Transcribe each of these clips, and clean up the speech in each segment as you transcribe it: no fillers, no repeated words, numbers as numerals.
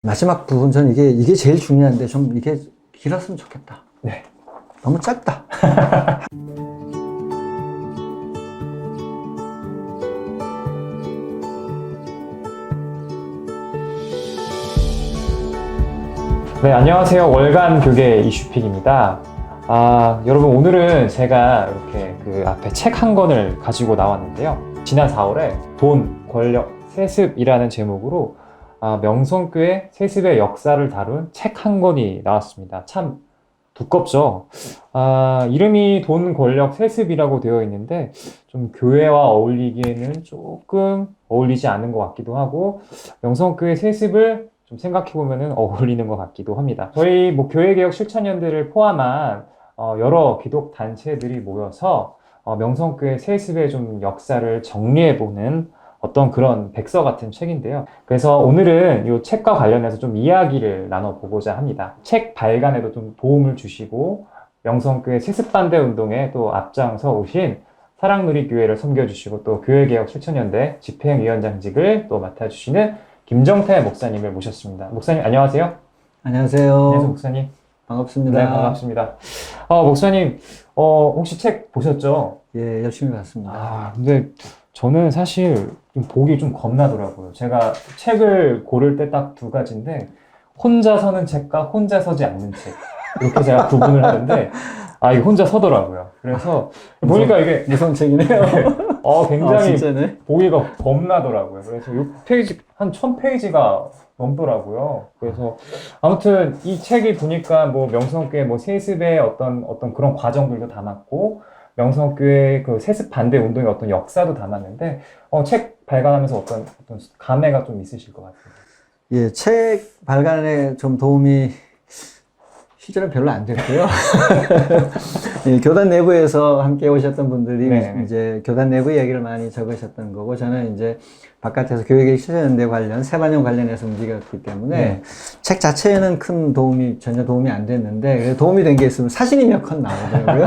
마지막 부분 전 이게 제일 중요한데 좀 이게 길었으면 좋겠다. 네. 너무 짧다. 네, 안녕하세요. 월간 교계 이슈픽입니다. 여러분, 오늘은 제가 이렇게 그 앞에 책 한 권을 가지고 나왔는데요. 지난 4월에 돈, 권력, 세습이라는 제목으로 명성교회 세습의 역사를 다룬 책 한 권이 나왔습니다. 참 두껍죠? 이름이 돈, 권력, 세습이라고 되어 있는데 좀 교회와 어울리기에는 조금 어울리지 않는 것 같기도 하고, 명성교회 세습을 좀 생각해보면 어울리는 것 같기도 합니다. 저희 교회개혁 실천연대를 포함한 여러 기독 단체들이 모여서 명성교회 세습의 좀 역사를 정리해보는 어떤 그런 백서 같은 책인데요. 그래서 오늘은 이 책과 관련해서 좀 이야기를 나눠보고자 합니다. 책 발간에도 좀 도움을 주시고 명성교회 세습반대 운동에 또 앞장서 오신 사랑누리교회를 섬겨주시고 또 교회개혁 실천연대 집행위원장직을 또 맡아주시는 김정태 목사님을 모셨습니다. 목사님 안녕하세요. 안녕하세요. 안녕하세요 목사님. 반갑습니다. 네, 반갑습니다. 목사님 혹시 책 보셨죠? 예, 열심히 봤습니다. 근데 저는 사실 좀 보기 좀 겁나더라고요. 제가 책을 고를 때 딱 두 가지인데 혼자 서는 책과 혼자 서지 않는 책 이렇게 제가 구분을 하는데 이게 혼자 서더라고요. 그래서 보니까 이게 무서운 책이네요. 굉장히 진짜네. 보기가 겁나더라고요. 그래서 6페이지, 한 1000페이지가 넘더라고요. 그래서 아무튼 이 책이 보니까 명성교회 세습의 어떤 그런 과정들도 담았고, 명성교회 그 세습 반대 운동의 어떤 역사도 담았는데, 책 발간하면서 어떤 감회가 좀 있으실 것 같아요. 예, 책 발간에 좀 도움이 실제로 별로 안 됐고요. 예, 교단 내부에서 함께 오셨던 분들이 네네. 이제 교단 내부 이야기를 많이 적으셨던 거고, 저는 이제 바깥에서 교육의 실천연대 관련, 세반영 관련해서 움직였기 때문에 책 자체에는 큰 전혀 도움이 안 됐는데, 도움이 된 게 있으면 사진이 몇 컷 나오더라고요.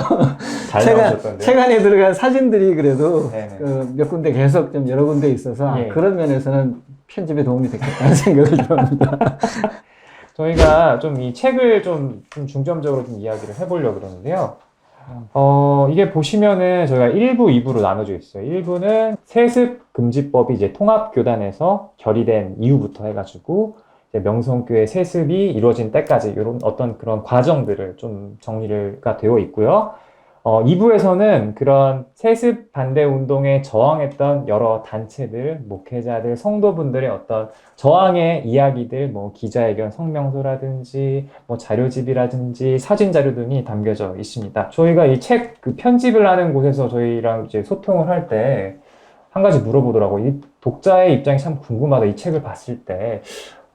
잘 나오셨던데요? 책 안에 들어간 사진들이 그래도 네네. 몇 군데 계속 좀 여러 군데 있어서 예. 그런 면에서는 편집에 도움이 됐겠다는 생각을 합니다. 저희가 좀 이 책을 좀 중점적으로 좀 이야기를 해보려고 그러는데요. 이게 보시면은 저희가 1부, 2부로 나눠져 있어요. 1부는 세습금지법이 이제 통합교단에서 결의된 이후부터 해가지고 이제 명성교회 세습이 이루어진 때까지 이런 어떤 그런 과정들을 좀 정리가 되어 있고요. 2부에서는 그런 세습 반대 운동에 저항했던 여러 단체들, 목회자들, 성도분들의 어떤 저항의 이야기들, 기자회견 성명서라든지, 자료집이라든지, 사진 자료 등이 담겨져 있습니다. 저희가 이 책 편집을 하는 곳에서 저희랑 이제 소통을 할 때 한 가지 물어보더라고요. 이 독자의 입장이 참 궁금하다. 이 책을 봤을 때.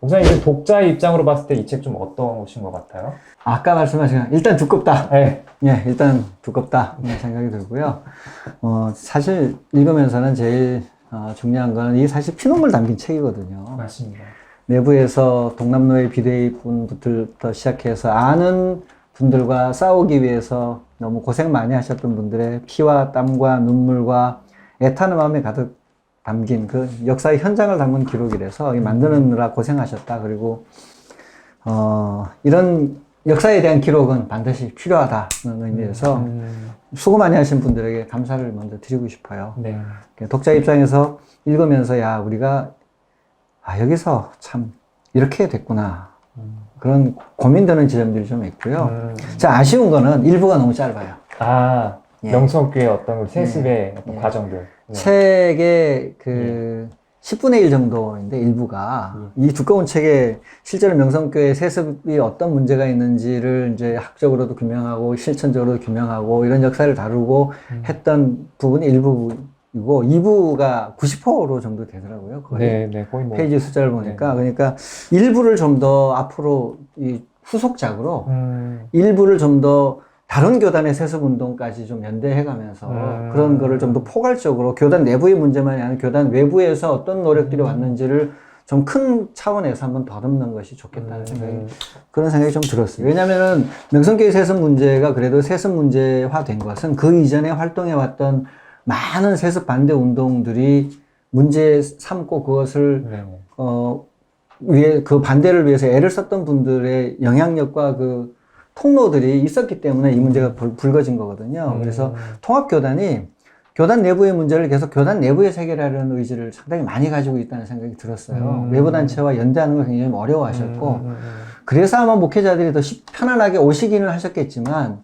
목사님, 독자의 입장으로 봤을 때 이 책 좀 어떠신 것 같아요? 아까 말씀하신 일단 두껍다. 네. 예, 일단 두껍다 생각이 들고요. 사실 읽으면서는 제일 중요한 거는 이게 사실 피눈물 담긴 책이거든요. 맞습니다. 내부에서 동남노예 비대위분부터 시작해서 아는 분들과 싸우기 위해서 너무 고생 많이 하셨던 분들의 피와 땀과 눈물과 애타는 마음에 가득 담긴 그 역사의 현장을 담은 기록이라서 만드느라 고생하셨다. 그리고 이런 역사에 대한 기록은 반드시 필요하다는 의미에서 수고 많이 하신 분들에게 감사를 먼저 드리고 싶어요. 네. 독자 입장에서 읽으면서 우리가 여기서 참 이렇게 됐구나. 그런 고민되는 지점들이 좀 있고요. 자, 아쉬운 거는 일부가 너무 짧아요. 예. 명성교회 어떤 세습의 어떤 과정들. 네. 책의 10분의 1 정도인데 일부가 이 두꺼운 책에 실제로 명성교회 세습이 어떤 문제가 있는지를 이제 학적으로도 규명하고 실천적으로도 규명하고 이런 역사를 다루고 했던 부분이 일부이고 2부가 90% 정도 되더라고요. 거의. 네, 거의 페이지 숫자를 보니까. 그러니까 일부를 좀 더 앞으로 이 후속작으로 일부를 좀 더 다른 교단의 세습운동까지 좀 연대해가면서 그런 거를 좀 더 포괄적으로 교단 내부의 문제만이 아니라 교단 외부에서 어떤 노력들이 왔는지를 좀 큰 차원에서 한번 더듬는 것이 좋겠다는 그런 생각이 좀 들었어요. 왜냐면은 명성교회 세습 문제가 그래도 세습 문제화 된 것은 그 이전에 활동해왔던 많은 세습 반대 운동들이 문제 삼고 그것을 위해 그 반대를 위해서 애를 썼던 분들의 영향력과 그 통로들이 있었기 때문에 이 문제가 불거진 거거든요. 그래서 통합교단이 교단 내부의 문제를 계속 교단 내부에서 해결하려는 의지를 상당히 많이 가지고 있다는 생각이 들었어요. 외부 단체와 연대하는 걸 굉장히 어려워하셨고 그래서 아마 목회자들이 더 편안하게 오시기는 하셨겠지만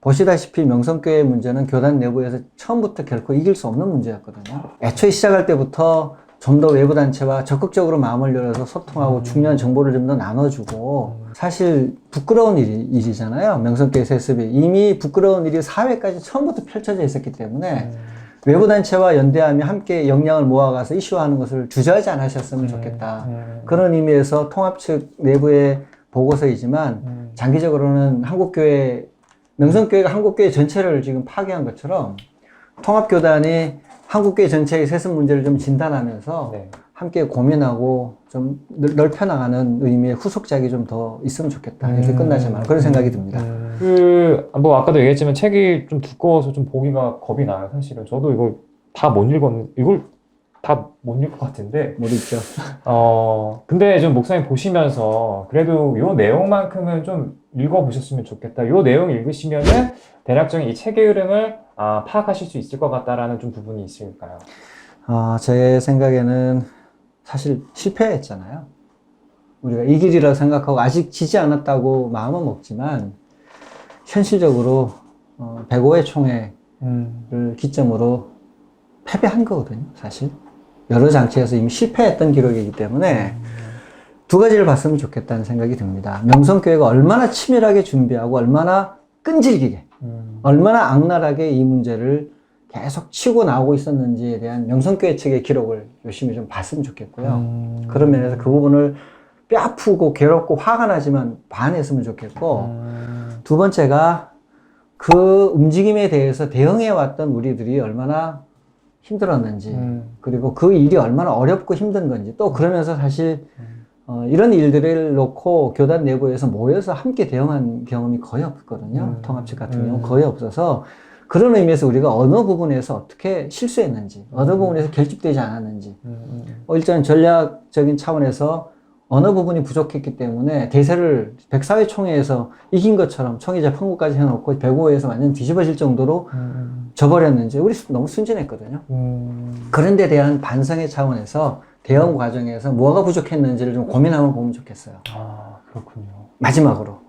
보시다시피 명성교회 문제는 교단 내부에서 처음부터 결코 이길 수 없는 문제였거든요. 애초에 시작할 때부터 좀 더 외부 단체와 적극적으로 마음을 열어서 소통하고 중요한 정보를 좀 더 나눠주고 사실 부끄러운 일이잖아요. 명성교회 세습이 이미 부끄러운 일이 사회까지 처음부터 펼쳐져 있었기 때문에 외부 단체와 연대하며 함께 역량을 모아가서 이슈화하는 것을 주저하지 않으셨으면 좋겠다. 그런 의미에서 통합 측 내부의 보고서이지만 장기적으로는 한국교회 명성교회가 한국교회 전체를 지금 파괴한 것처럼 통합교단이 한국교회 전체의 세습 문제를 좀 진단하면서 네. 함께 고민하고 좀 넓혀나가는 의미의 후속작이 좀 더 있으면 좋겠다. 이렇게 끝나지만 그런 생각이 듭니다. 뭐 아까도 얘기했지만 책이 좀 두꺼워서 좀 보기가 겁이 나요. 사실은 저도 이거 다 못 읽었는데 이걸 다 못 읽을 것 같은데 못 읽죠. 근데 좀 목사님 보시면서 그래도 요 내용만큼은 좀 읽어보셨으면 좋겠다. 요 내용 읽으시면은 대략적인 이 책의 흐름을 파악하실 수 있을 것 같다라는 좀 부분이 있을까요? 제 생각에는 사실 실패했잖아요. 우리가 이 길이라고 생각하고 아직 지지 않았다고 마음은 먹지만 현실적으로 105회 총회를 기점으로 패배한 거거든요, 사실. 여러 장치에서 이미 실패했던 기록이기 때문에 두 가지를 봤으면 좋겠다는 생각이 듭니다. 명성교회가 얼마나 치밀하게 준비하고 얼마나 끈질기게 얼마나 악랄하게 이 문제를 계속 치고 나오고 있었는지에 대한 명성교회 측의 기록을 열심히 좀 봤으면 좋겠고요. 그런 면에서 그 부분을 뼈 아프고 괴롭고 화가 나지만 반했으면 좋겠고 두 번째가 그 움직임에 대해서 대응해왔던 우리들이 얼마나 힘들었는지 그리고 그 일이 얼마나 어렵고 힘든 건지 또 그러면서 사실 이런 일들을 놓고 교단 내부에서 모여서 함께 대응한 경험이 거의 없거든요. 통합측 같은 경우는 거의 없어서 그런 의미에서 우리가 어느 부분에서 어떻게 실수했는지 어느 부분에서 결집되지 않았는지 일단 전략적인 차원에서 어느 부분이 부족했기 때문에 대세를 백사회 총회에서 이긴 것처럼 총회 재판국까지 해놓고 105회에서 완전 뒤집어질 정도로 져버렸는지 우리 너무 순진했거든요. 그런 데 대한 반성의 차원에서 대응 과정에서 뭐가 부족했는지를 좀 고민하면 보면 좋겠어요. 그렇군요. 마지막으로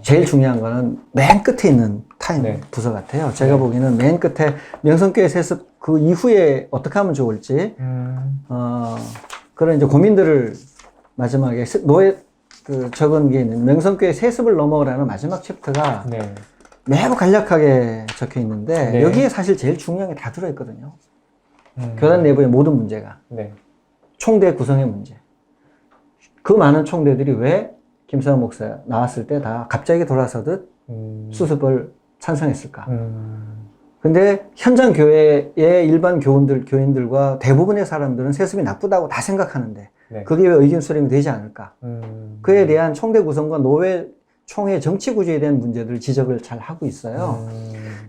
제일 중요한 거는 맨 끝에 있는 타임 네. 부서 같아요. 제가 보기에는 맨 끝에 명성교회 세습 그 이후에 어떻게 하면 좋을지 그런 이제 고민들을 마지막에 적은 게 있는 명성교회 세습을 넘어오라는 마지막 챕터가 네. 매우 간략하게 적혀 있는데 네. 여기에 사실 제일 중요한 게 다 들어있거든요. 교단 내부의 모든 문제가 네. 총대 구성의 문제. 그 많은 총대들이 왜 김성환 목사 나왔을 때 다 갑자기 돌아서듯 수습을 찬성했을까? 근데 현장 교회의 일반 교인들과 대부분의 사람들은 세습이 나쁘다고 다 생각하는데 네. 그게 왜 의견 수렴이 되지 않을까? 그에 대한 총대 구성과 노회 총회 정치 구조에 대한 문제들 지적을 잘 하고 있어요.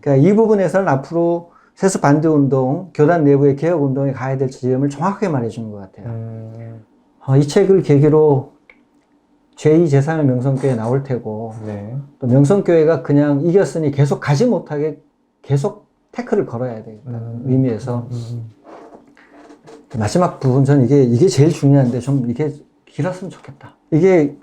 그러니까 이 부분에서는 앞으로 세습 반대 운동, 교단 내부의 개혁 운동에 가야 될 지점을 정확하게 말해주는 것 같아요. 이 책을 계기로 제2, 제3의 명성교회 나올 테고 네. 또 명성교회가 그냥 이겼으니 계속 가지 못하게 계속 태클을 걸어야 되겠다는 의미에서 마지막 부분 저는 이게 제일 중요한데 좀 이게 길었으면 좋겠다. 이게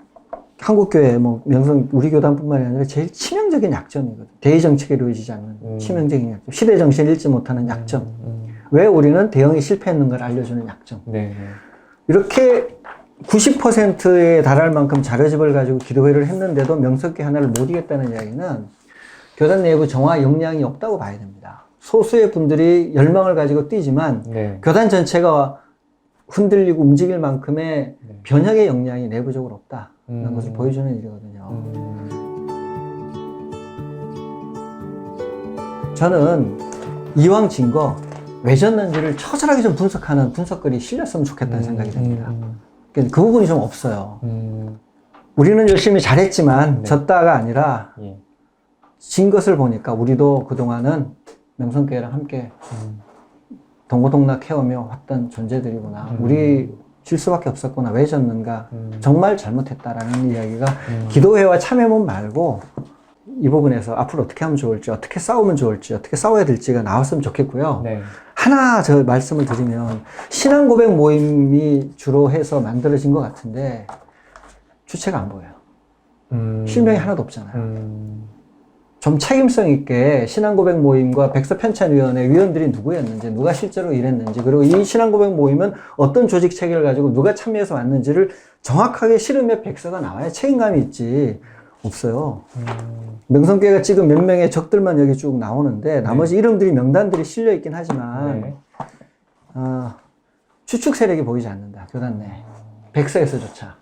한국교회 명성 우리 교단뿐만이 아니라 제일 치명적인 약점이거든. 대의 정책에 이루어지지 않는 치명적인 약점. 시대 정신을 읽지 못하는 약점. 왜 우리는 대응이 실패했는 걸 알려주는 약점. 네. 이렇게 90%에 달할 만큼 자료집을 가지고 기도회를 했는데도 명석기 하나를 못 이겼다는 이야기는 교단 내부 정화 역량이 없다고 봐야 됩니다. 소수의 분들이 열망을 가지고 뛰지만 네. 교단 전체가 흔들리고 움직일 만큼의 변혁의 역량이 내부적으로 없다는 것을 보여주는 일이거든요. 저는 이왕 진 거 왜 졌는지를 처절하게 좀 분석하는 분석글이 실렸으면 좋겠다는 생각이 듭니다. 그 부분이 좀 없어요. 우리는 열심히 잘했지만 네. 졌다가 아니라 예. 진 것을 보니까 우리도 그동안은 명성교회랑 함께 동고동락 해오며 왔던 존재들이구나. 우리 질 수밖에 없었구나. 왜 졌는가. 정말 잘못했다라는 이야기가 기도회와 참여문 말고 이 부분에서 앞으로 어떻게 하면 좋을지, 어떻게 싸우면 좋을지, 어떻게 싸워야 될지가 나왔으면 좋겠고요. 네. 하나 저 말씀을 드리면 신앙 고백 모임이 주로 해서 만들어진 것 같은데 주체가 안 보여요. 실명이 하나도 없잖아요. 좀 책임성 있게 신앙고백 모임과 백서편찬위원회 위원들이 누구였는지, 누가 실제로 일했는지, 그리고 이 신앙고백 모임은 어떤 조직 체계를 가지고 누가 참여해서 왔는지를 정확하게 실음의 백서가 나와야 책임감이 있지. 없어요. 명성교회가 지금 몇 명의 적들만 여기 쭉 나오는데 나머지 이름들이 명단들이 실려 있긴 하지만 추측 세력이 보이지 않는다. 교단 내 백서에서조차.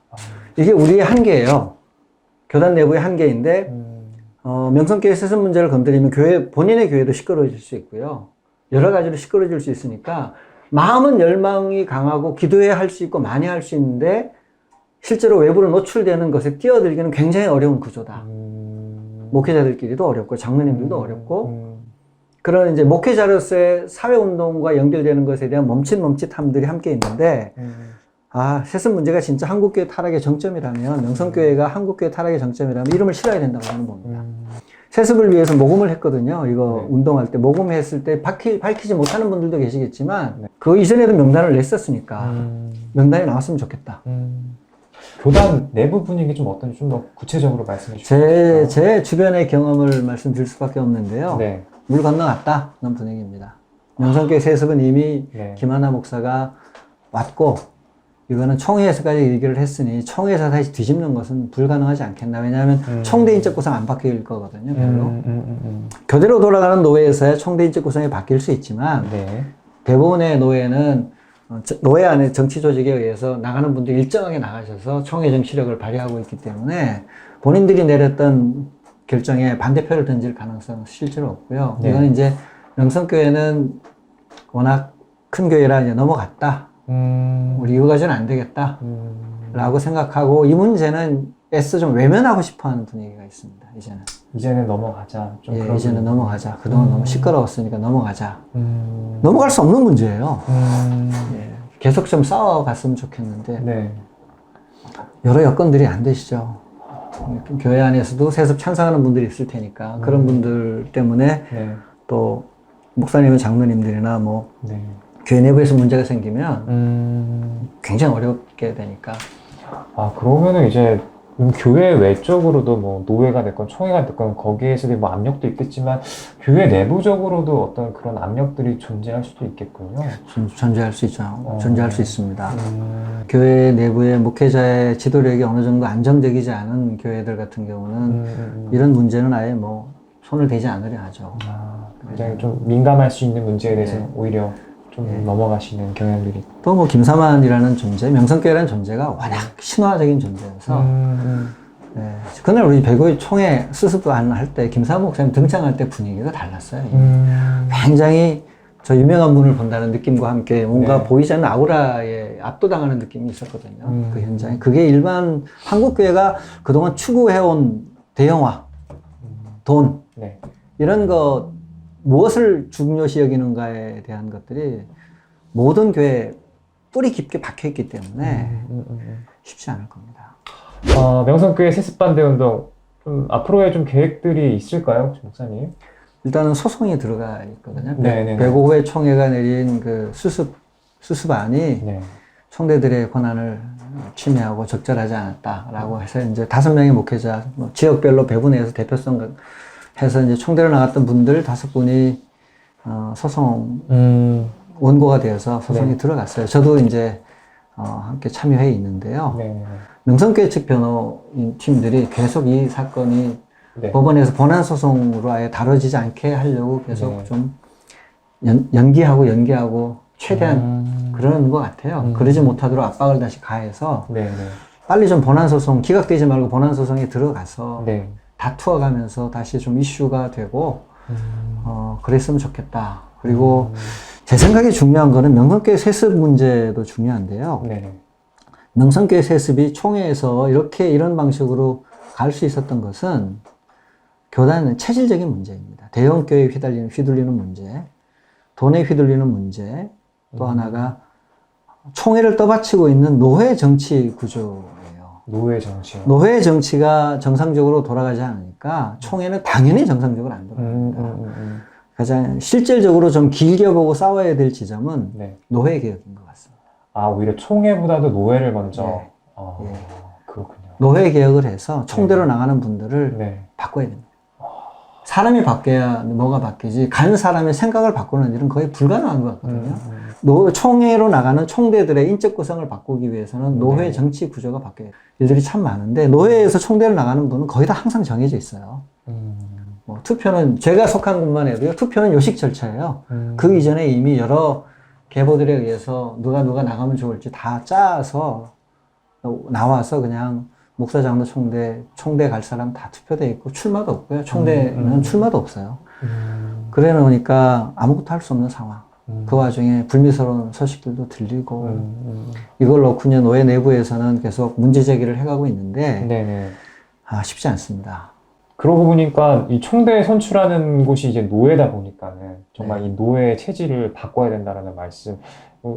이게 우리의 한계예요. 교단 내부의 한계인데 명성교회 세습 문제를 건드리면 교회, 본인의 교회도 시끄러워질 수 있고요. 여러 가지로 시끄러워질 수 있으니까 마음은 열망이 강하고 기도해야 할 수 있고 많이 할 수 있는데 실제로 외부로 노출되는 것에 뛰어들기는 굉장히 어려운 구조다. 목회자들끼리도 어렵고 장로님들도 어렵고 그런 이제 목회자로서의 사회운동과 연결되는 것에 대한 멈칫멈칫함들이 함께 있는데 세습 문제가 진짜 한국교회 타락의 정점이라면, 명성교회가 한국교회 타락의 정점이라면 이름을 실어야 된다고 저는 봅니다. 세습을 위해서 모금을 했거든요. 이거 운동할 때 모금했을 때 밝히지 못하는 분들도 계시겠지만 그 이전에도 명단을 냈었으니까 명단이 나왔으면 좋겠다. 교단 내부 분위기 좀 어떤지 좀 더 구체적으로 말씀해 주세요. 제 주변의 경험을 말씀드릴 수밖에 없는데요. 네. 물 건너갔다 그런 분위기입니다. 명성교회 세습은 이미 김하나 목사가 왔고 이거는 총회에서까지 얘기를 했으니 총회에서 다시 뒤집는 것은 불가능하지 않겠나. 왜냐하면 총대인적 구성 안 바뀔 거거든요. 별로. 교대로 돌아가는 노회에서야 총대인적 구성이 바뀔 수 있지만 대부분의 노회는 노회 안에 정치 조직에 의해서 나가는 분들이 일정하게 나가셔서 총회 정치력을 발휘하고 있기 때문에 본인들이 내렸던 결정에 반대표를 던질 가능성은 실제로 없고요. 이건 이제 명성교회는 워낙 큰 교회라 이제 넘어갔다. 우리 이거 가지고는 안 되겠다. 라고 생각하고 이 문제는 애써 좀 외면하고 싶어 하는 분위기가 있습니다. 이제는 넘어가자. 좀 그런 이제는 넘어가자. 그동안 너무 시끄러웠으니까 넘어가자. 넘어갈 수 없는 문제예요. 계속 좀 싸워갔으면 좋겠는데 여러 여건들이 안 되시죠. 교회 안에서도 세습 찬성하는 분들이 있을 테니까 그런 분들 때문에 또 목사님은 장로님들이나 뭐 교회 내부에서 문제가 생기면 굉장히 어렵게 되니까. 그러면은 이제 교회 외적으로도 뭐 노회가 됐건 총회가 됐건 거기에서도 뭐 압력도 있겠지만 교회 내부적으로도 어떤 그런 압력들이 존재할 수도 있겠군요. 존재할 수 있죠. 존재할 수 있습니다. 교회 내부의 목회자의 지도력이 어느 정도 안정적이지 않은 교회들 같은 경우는 이런 문제는 아예 뭐 손을 대지 않으려 하죠. 굉장히 좀 민감할 수 있는 문제에 대해서 오히려 좀 넘어가시는 경향들이. 또 뭐 김사만이라는 존재, 명성교회라는 존재가 워낙 신화적인 존재여서 그날 우리 배구의 총회 수습도 할 때 김사만 목사님 등장할 때 분위기가 달랐어요. 굉장히 저 유명한 분을 본다는 느낌과 함께 뭔가 보이지 않는 아우라에 압도당하는 느낌이 있었거든요. 그 현장에. 그게 일반 한국교회가 그동안 추구해온 대형화, 돈 이런 것 무엇을 중요시 여기는가에 대한 것들이 모든 교회에 뿌리 깊게 박혀있기 때문에 쉽지 않을 겁니다. 명성교회 세습반대 운동 좀 앞으로의 좀 계획들이 있을까요, 혹시 목사님? 일단은 소송이 들어가 있거든요. 배고회 총회가 내린 그 수습안이 총대들의 권한을 침해하고 적절하지 않았다라고 해서 이제 5명의 목회자, 뭐 지역별로 배분해서 대표성 해서 이제 총대로 나갔던 분들 5분이 소송 원고가 되어서 소송이 들어갔어요. 저도 이제 함께 참여해 있는데요. 명성교회 측 변호인 팀들이 계속 이 사건이 법원에서 본안 소송으로 아예 다뤄지지 않게 하려고 계속 좀 연기하고 최대한 그러는 것 같아요. 그러지 못하도록 압박을 다시 가해서 빨리 좀 본안 소송 기각되지 말고 본안 소송에 들어가서 다투어가면서 다시 좀 이슈가 되고 그랬으면 좋겠다. 그리고 제 생각에 중요한 거는 명성교회 세습 문제도 중요한데요. 명성교회 세습이 총회에서 이런 방식으로 갈 수 있었던 것은 교단은 체질적인 문제입니다. 대형교회에 휘둘리는 문제, 돈에 휘둘리는 문제, 또 하나가 총애를 떠받치고 있는 노회 정치 구조예요. 노예 정치요. 노회 정치가 정상적으로 돌아가지 않으니까 총회는 당연히 정상적으로 안 돌아갑니다. 가장 실질적으로 좀 길게 보고 싸워야 될 지점은 네. 노회 개혁인 것 같습니다. 아, 오히려 총회보다도 노예를 먼저. 예. 예. 그렇군요. 노회 개혁을 해서 총대로 나가는 분들을 네. 바꿔야 됩니다. 사람이 바뀌어야 뭐가 바뀌지, 간 사람의 생각을 바꾸는 일은 거의 불가능한 것 같거든요. 총회로 나가는 총대들의 인적 구성을 바꾸기 위해서는 노회 네. 정치 구조가 바뀌어야 돼요. 일들이 참 많은데, 노회에서 총대로 나가는 분은 거의 다 항상 정해져 있어요. 뭐 투표는, 제가 속한 곳만 해도요, 투표는 요식 절차예요. 그 이전에 이미 여러 계보들에 의해서 누가 나가면 좋을지 다 짜서 나와서 그냥 목사, 장로, 총대 갈 사람 다 투표돼 있고 출마도 없고요. 총대는 출마도 없어요. 그래 놓으니까 아무것도 할 수 없는 상황. 그 와중에 불미스러운 소식들도 들리고 이걸 놓고는 노예 내부에서는 계속 문제 제기를 해가고 있는데 네네. 쉽지 않습니다. 그러고 보니까 이 총대에 선출하는 곳이 이제 노예다 보니까는 정말 이 노예 체질을 바꿔야 된다는 말씀.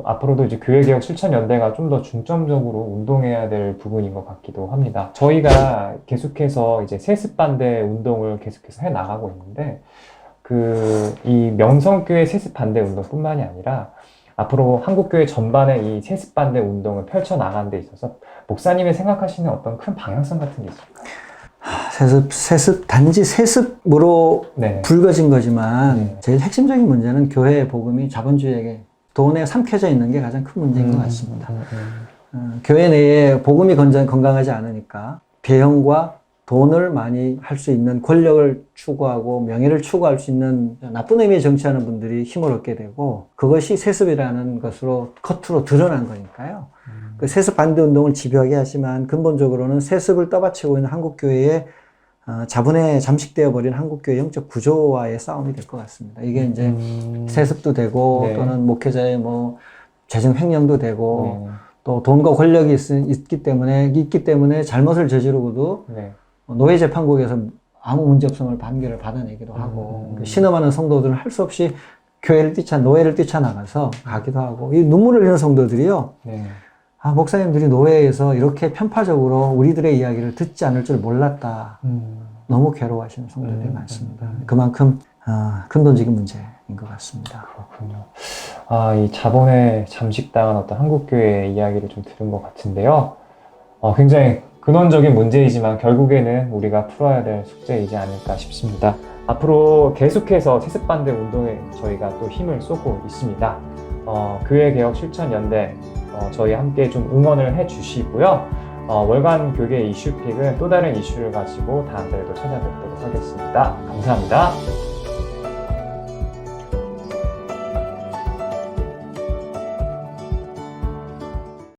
앞으로도 이제 교회개혁 실천연대가 좀 더 중점적으로 운동해야 될 부분인 것 같기도 합니다. 저희가 계속해서 이제 세습 반대 운동을 계속해서 해 나가고 있는데, 이 명성교회 세습 반대 운동뿐만이 아니라 앞으로 한국교회 전반의 이 세습 반대 운동을 펼쳐 나가는 데 있어서 목사님이 생각하시는 어떤 큰 방향성 같은 게 있을까요? 단지 세습으로 네. 불거진 거지만 네. 제일 핵심적인 문제는 교회의 복음이 자본주의에게 돈에 삼켜져 있는 게 가장 큰 문제인 것 같습니다. 교회 내에 복음이 건강하지 않으니까 배형과 돈을 많이 할 수 있는, 권력을 추구하고 명예를 추구할 수 있는 나쁜 의미의 정치하는 분들이 힘을 얻게 되고, 그것이 세습이라는 것으로 겉으로 드러난 거니까요. 그 세습 반대 운동을 집요하게 하지만 근본적으로는 세습을 떠받치고 있는 한국교회의 자본에 잠식되어 버린 한국교회 영적 구조와의 싸움이 될 것 같습니다. 이게 이제 세습도 되고 네. 또는 목회자의 뭐 재정 횡령도 되고 네. 또 돈과 권력이 있기 때문에 잘못을 저지르고도 네. 노예 재판국에서 아무 문제 없음을 판결을 받아내기도 하고 신음하는 성도들은 할 수 없이 노예를 뛰쳐나가서 가기도 하고, 이 눈물을 흘리는 성도들이요. 네. 목사님들이 노예에서 이렇게 편파적으로 우리들의 이야기를 듣지 않을 줄 몰랐다. 너무 괴로워하시는 성도들이 많습니다. 그만큼 근본적인 문제인 것 같습니다. 그렇군요. 이 자본에 잠식당한 어떤 한국교회의 이야기를 좀 들은 것 같은데요. 굉장히 근원적인 문제이지만 결국에는 우리가 풀어야 될 숙제이지 않을까 싶습니다. 앞으로 계속해서 세습반대 운동에 저희가 또 힘을 쏟고 있습니다. 교회개혁 실천연대 저희 함께 좀 응원을 해주시고요. 월간 교계 이슈픽은 또 다른 이슈를 가지고 다음 달에도 찾아뵙도록 하겠습니다. 감사합니다.